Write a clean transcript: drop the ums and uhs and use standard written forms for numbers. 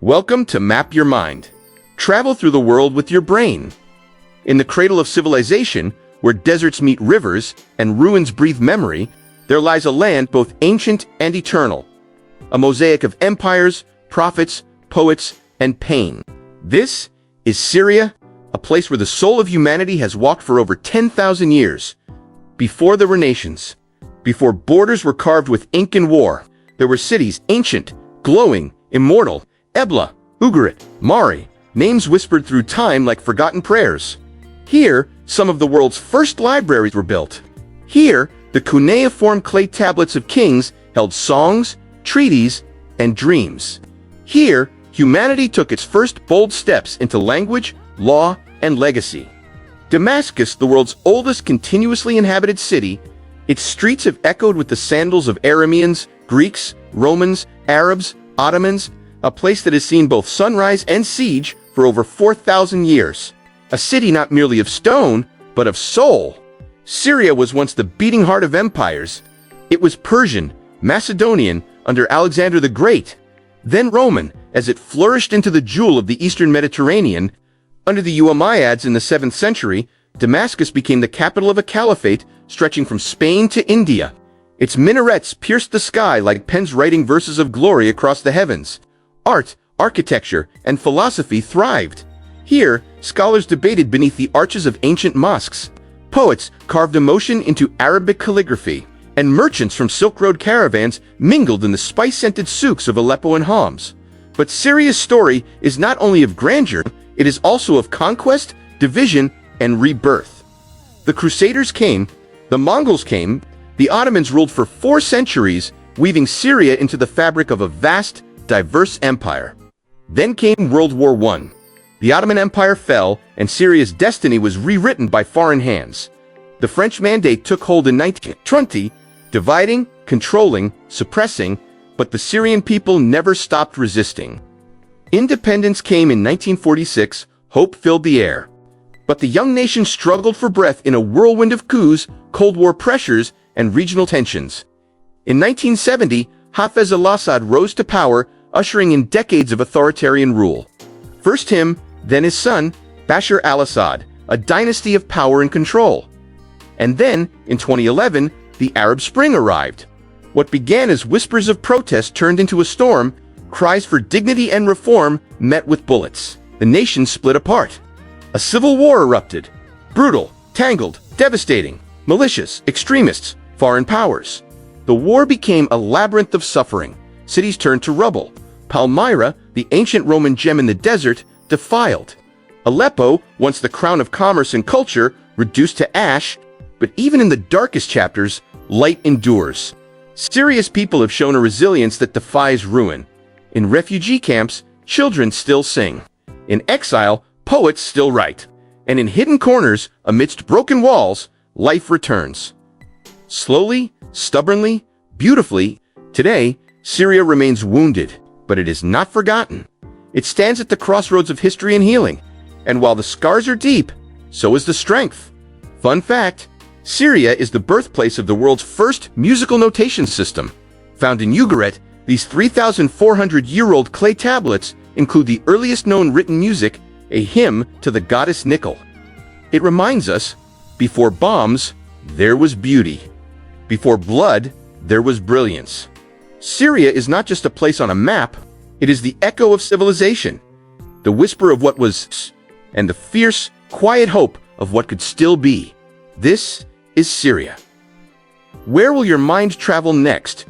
Welcome to Map Your Mind. Travel through the world with your brain. In the cradle of civilization, where deserts meet rivers and ruins breathe memory, there lies a land both ancient and eternal. A mosaic of empires, prophets, poets, and pain. This is Syria, a place where the soul of humanity has walked for over 10,000 years. Before there were nations, before borders were carved with ink and war, there were cities ancient, glowing, immortal, Ebla, Ugarit, Mari, names whispered through time like forgotten prayers. Here, some of the world's first libraries were built. Here, the cuneiform clay tablets of kings held songs, treaties, and dreams. Here, humanity took its first bold steps into language, law, and legacy. Damascus, the world's oldest continuously inhabited city, its streets have echoed with the sandals of Arameans, Greeks, Romans, Arabs, Ottomans, a place that has seen both sunrise and siege for over 4,000 years. A city not merely of stone, but of soul. Syria was once the beating heart of empires. It was Persian, Macedonian under Alexander the Great, then Roman as it flourished into the jewel of the Eastern Mediterranean. Under the Umayyads in the 7th century, Damascus became the capital of a caliphate stretching from Spain to India. Its minarets pierced the sky like pens writing verses of glory across the heavens. Art, architecture, and philosophy thrived. Here, scholars debated beneath the arches of ancient mosques. Poets carved emotion into Arabic calligraphy, and merchants from Silk Road caravans mingled in the spice-scented souks of Aleppo and Homs. But Syria's story is not only of grandeur, it is also of conquest, division, and rebirth. The Crusaders came, the Mongols came, the Ottomans ruled for 4 centuries, weaving Syria into the fabric of a vast, diverse empire. Then came World War I. The Ottoman Empire fell, and Syria's destiny was rewritten by foreign hands. The French Mandate took hold in 1920, dividing, controlling, suppressing, but the Syrian people never stopped resisting. Independence came in 1946, hope filled the air. But the young nation struggled for breath in a whirlwind of coups, Cold War pressures, and regional tensions. In 1970, Hafez al-Assad rose to power, ushering in decades of authoritarian rule. First him, then his son, Bashar al-Assad, a dynasty of power and control. And then, in 2011, the Arab Spring arrived. What began as whispers of protest turned into a storm. Cries for dignity and reform met with bullets. The nation split apart. A civil war erupted. Brutal, tangled, devastating. Malicious, extremists, foreign powers. The war became a labyrinth of suffering. Cities turned to rubble. Palmyra, the ancient Roman gem in the desert, defiled. Aleppo, once the crown of commerce and culture, reduced to ash. But even in the darkest chapters, light endures. Syria's people have shown a resilience that defies ruin. In refugee camps, children still sing. In exile, poets still write. And in hidden corners, amidst broken walls, life returns. Slowly, stubbornly, beautifully, today, Syria remains wounded, but it is not forgotten. It stands at the crossroads of history and healing. And while the scars are deep, so is the strength. Fun fact, Syria is the birthplace of the world's first musical notation system. Found in Ugarit, these 3,400-year-old clay tablets include the earliest known written music, a hymn to the goddess Nikkel. It reminds us, before bombs, there was beauty. Before blood, there was brilliance. Syria is not just a place on a map, it is the echo of civilization, the whisper of what was, and the fierce, quiet hope of what could still be. This is Syria. Where will your mind travel next?